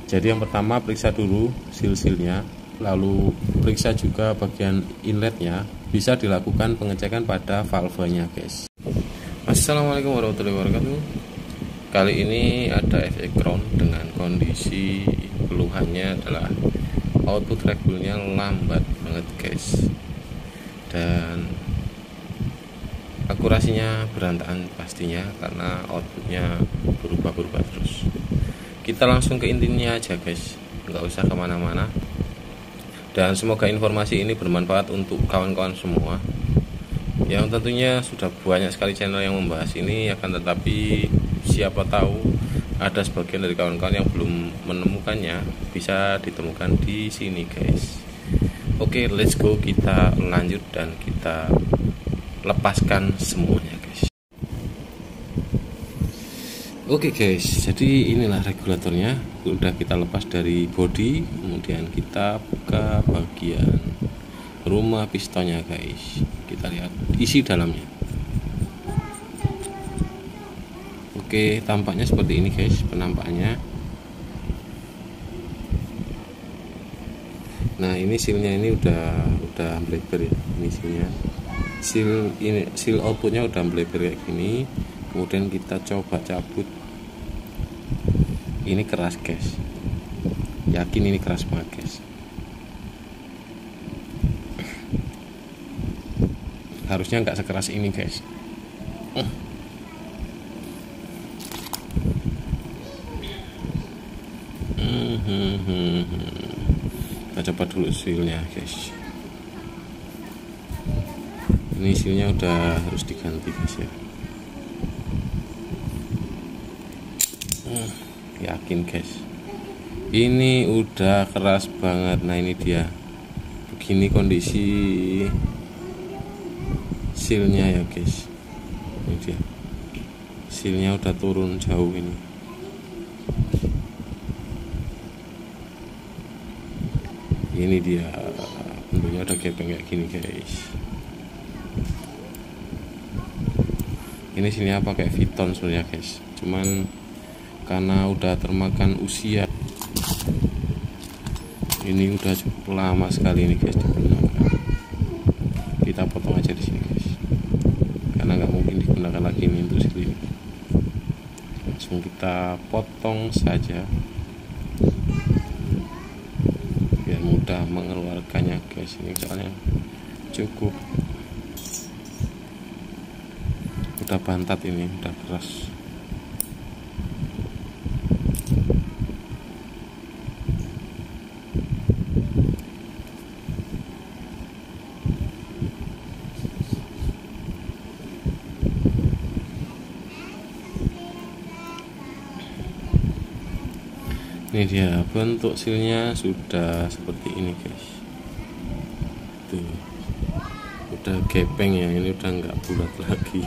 Jadi yang pertama periksa dulu seal-sealnya, lalu periksa juga bagian inletnya. Bisa dilakukan pengecekan pada valvenya guys. Assalamualaikum warahmatullahi wabarakatuh. Kali ini ada FX Crown dengan kondisi keluhannya adalah output regulnya lambat banget guys, dan akurasinya berantakan pastinya karena outputnya berubah-ubah terus. Kita langsung ke intinya aja guys, nggak usah kemana-mana, dan semoga informasi ini bermanfaat untuk kawan-kawan semua yang tentunya sudah banyak sekali channel yang membahas ini, akan tetapi siapa tahu ada sebagian dari kawan-kawan yang belum menemukannya, bisa ditemukan di sini guys. Oke, let's go, kita lanjut dan kita lepaskan semuanya guys. Oke guys, jadi inilah regulatornya, udah kita lepas dari bodi, kemudian kita buka bagian rumah pistonnya guys. Kita lihat isi dalamnya. Oke, tampaknya seperti ini guys penampakannya. Nah, ini sealnya ini udah bleber ya. Ini sealnya. Seal outputnya udah bleber kayak gini. Kemudian kita coba cabut. Ini keras guys. Yakin ini keras banget guys. Harusnya nggak sekeras ini guys. Kita coba dulu sealnya guys. Ini sealnya udah harus diganti guys ya. Yakin guys, ini udah keras banget. Nah, ini dia, begini kondisi sealnya ya guys. Ini dia, sealnya udah turun jauh ini. Ini dia, bentuknya udah gepeng kayak gini guys. Ini sini pakai Viton sebenarnya guys, cuman karena udah termakan usia, ini udah cukup lama sekali ini guys digunakan. Kita potong aja di sini guys, karena nggak mungkin digunakan lagi ini untuk ini. Langsung kita potong saja biar mudah mengeluarkannya guys. Ini soalnya cukup udah bantat, ini udah keras. Ini dia, bentuk sealnya sudah seperti ini guys. Tuh, udah gepeng ya, ini udah nggak bulat lagi.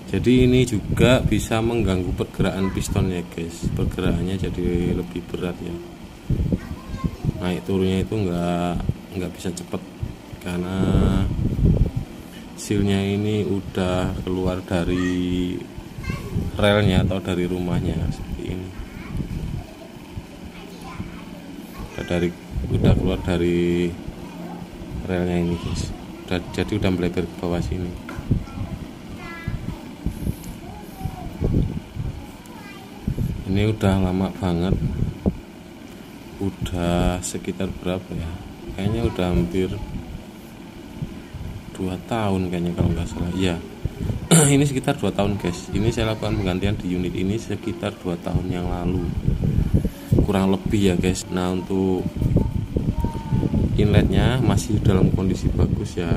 Jadi ini juga bisa mengganggu pergerakan piston ya guys. Pergerakannya jadi lebih berat ya. Naik turunnya itu nggak bisa cepet karena sealnya ini udah keluar dari relnya atau dari rumahnya seperti ini. Udah keluar dari relnya ini guys. Jadi udah melebar ke bawah sini. Ini udah lama banget, udah sekitar berapa ya, kayaknya udah hampir 2 tahun kayaknya kalau nggak salah ya. Ini sekitar 2 tahun guys. Ini saya lakukan penggantian di unit ini sekitar 2 tahun yang lalu kurang lebih ya guys. Nah, untuk inletnya masih dalam kondisi bagus ya,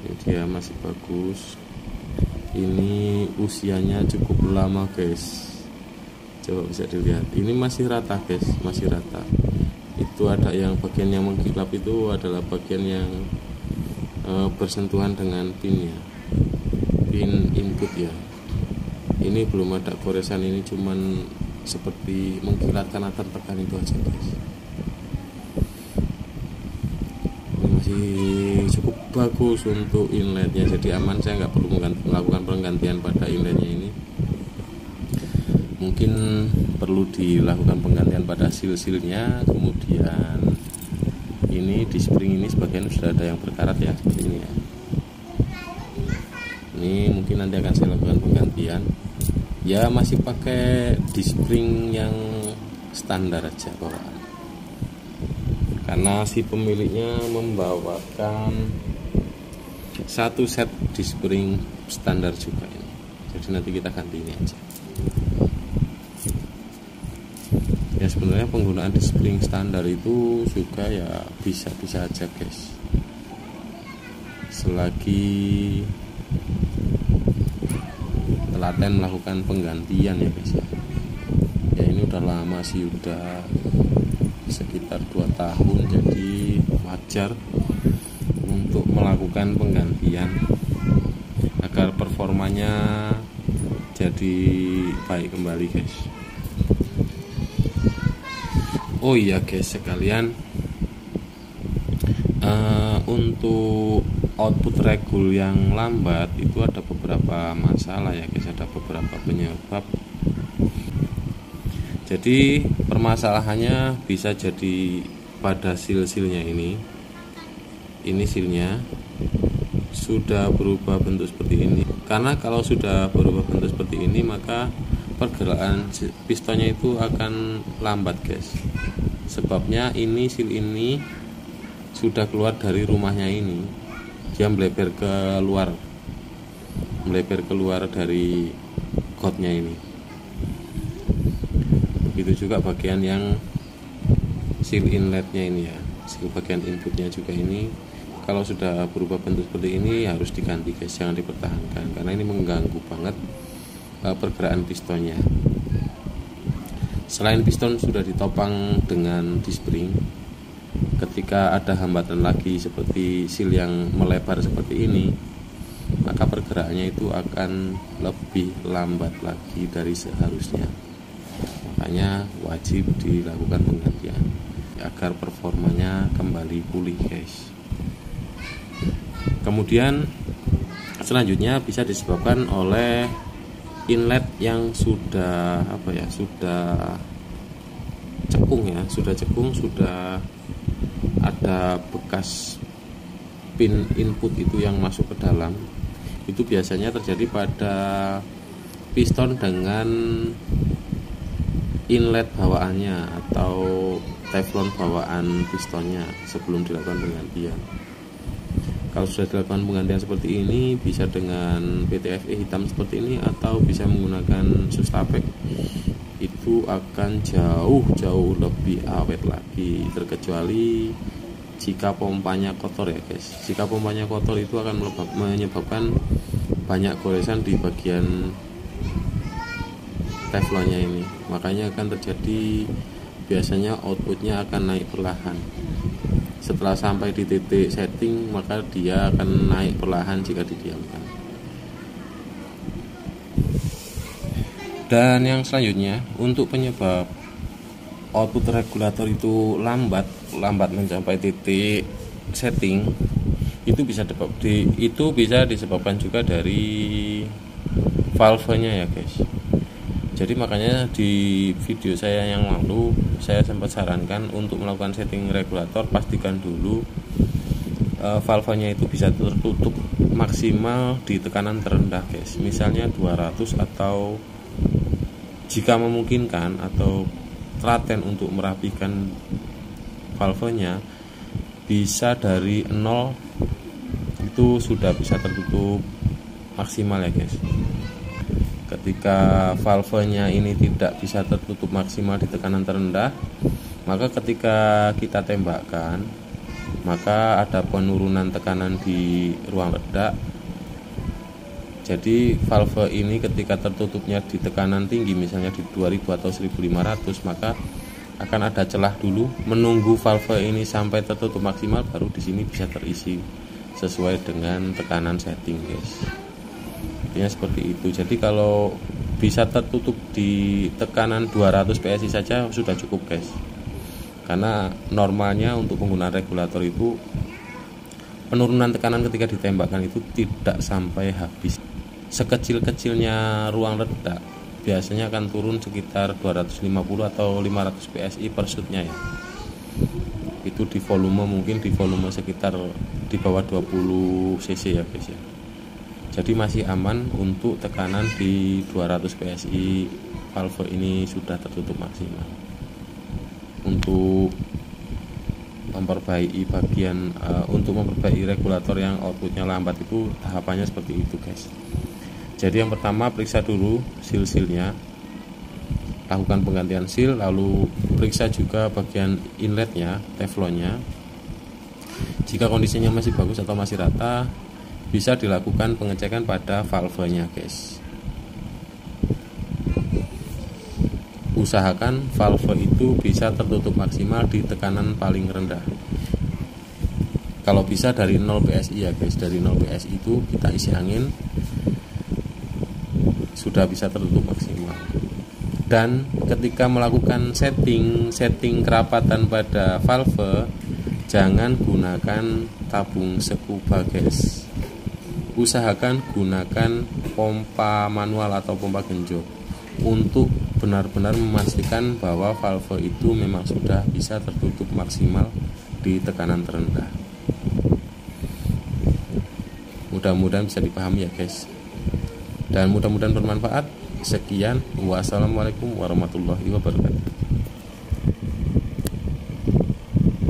ini dia masih bagus. Ini usianya cukup lama guys. Coba bisa dilihat, ini masih rata guys, masih rata. Itu ada yang bagian yang mengkilap, itu adalah bagian yang bersentuhan dengan pinnya, pin input ya. Ini belum ada goresan, ini cuman seperti mengkilat karena tertekan itu aja guys. Ini masih cukup bagus untuk inletnya, jadi aman. Saya nggak perlu melakukan penggantian pada inletnya ini. mungkin perlu dilakukan penggantian pada seal-sealnya. Kemudian ini di spring ini sebagian sudah ada yang berkarat ya, seperti ini ya. Ini mungkin nanti akan saya lakukan penggantian. Ya masih pakai di spring yang standar aja bawaan, karena si pemiliknya membawakan satu set di spring standar juga ini. Jadi nanti kita ganti ini aja. Ya sebenarnya penggunaan di spring standar itu juga ya bisa-bisa aja guys, selagi telaten melakukan penggantian ya guys ya. Ya ini udah lama sih, udah sekitar 2 tahun, jadi wajar untuk melakukan penggantian agar performanya jadi baik kembali guys. Oh iya guys sekalian, untuk output regul yang lambat itu ada beberapa masalah ya guys, ada beberapa penyebab. Jadi permasalahannya bisa jadi pada seal-sealnya ini sealnya sudah berubah bentuk seperti ini. Karena kalau sudah berubah bentuk seperti ini, maka pergerakan pistonnya itu akan lambat guys. Sebabnya ini seal ini sudah keluar dari rumahnya ini, dia melebar keluar dari kotnya ini. Begitu juga bagian yang seal inletnya ini ya, seal bagian inputnya juga ini. Kalau sudah berubah bentuk seperti ini harus diganti guys, jangan dipertahankan karena ini mengganggu banget pergerakan pistonnya. Selain piston sudah ditopang dengan D-spring, ketika ada hambatan lagi seperti seal yang melebar seperti ini, maka pergerakannya itu akan lebih lambat lagi dari seharusnya. Makanya wajib dilakukan penggantian agar performanya kembali pulih guys. Kemudian selanjutnya bisa disebabkan oleh inlet yang sudah cekung, sudah ada bekas pin input itu yang masuk ke dalam. Itu biasanya terjadi pada piston dengan inlet bawaannya atau teflon bawaan pistonnya sebelum dilakukan penggantian. Kalau sudah dilakukan penggantian seperti ini, bisa dengan PTFE hitam seperti ini atau bisa menggunakan Sustapek, itu akan jauh lebih awet lagi, terkecuali jika pompanya kotor ya guys. Jika pompanya kotor itu akan menyebabkan banyak goresan di bagian teflonnya ini, makanya akan terjadi biasanya outputnya akan naik perlahan. Setelah sampai di titik setting, maka dia akan naik perlahan jika didiamkan. Dan yang selanjutnya, untuk penyebab output regulator itu lambat mencapai titik setting, itu bisa disebabkan juga dari valvenya ya guys. Jadi makanya di video saya yang lalu saya sempat sarankan untuk melakukan setting regulator, pastikan dulu valvenya itu bisa tertutup maksimal di tekanan terendah guys, misalnya 200, atau jika memungkinkan atau telaten untuk merapikan valvenya bisa dari 0 itu sudah bisa tertutup maksimal ya guys. Ketika valvenya ini tidak bisa tertutup maksimal di tekanan terendah, maka ketika kita tembakkan, maka ada penurunan tekanan di ruang ledak. Jadi valve ini ketika tertutupnya di tekanan tinggi, misalnya di 2000 atau 1500, maka akan ada celah dulu, menunggu valve ini sampai tertutup maksimal, baru di sini bisa terisi sesuai dengan tekanan setting guys. Intinya seperti itu. Jadi kalau bisa tertutup di tekanan 200 PSI saja sudah cukup guys, karena normalnya untuk penggunaan regulator itu penurunan tekanan ketika ditembakkan itu tidak sampai habis. Sekecil-kecilnya ruang ledak biasanya akan turun sekitar 250 atau 500 PSI per shootnya ya. Itu di volume, mungkin di volume sekitar di bawah 20 cc ya guys ya. Jadi masih aman untuk tekanan di 200 PSI. Valve ini sudah tertutup maksimal. Untuk memperbaiki memperbaiki regulator yang outputnya lambat itu tahapannya seperti itu guys. Jadi yang pertama, periksa dulu seal-sealnya, lakukan penggantian seal, lalu periksa juga bagian inletnya, teflonnya. Jika kondisinya masih bagus atau masih rata, bisa dilakukan pengecekan pada valvenya guys. Usahakan valve itu bisa tertutup maksimal di tekanan paling rendah. Kalau bisa dari 0 PSI ya guys, dari 0 PSI itu kita isi angin, sudah bisa tertutup maksimal. Dan ketika melakukan setting kerapatan pada valve, jangan gunakan tabung scuba guys. Usahakan gunakan pompa manual atau pompa genjot untuk benar-benar memastikan bahwa valve itu memang sudah bisa tertutup maksimal di tekanan terendah. Mudah-mudahan bisa dipahami ya guys, dan mudah-mudahan bermanfaat. Sekian, wassalamualaikum warahmatullahi wabarakatuh.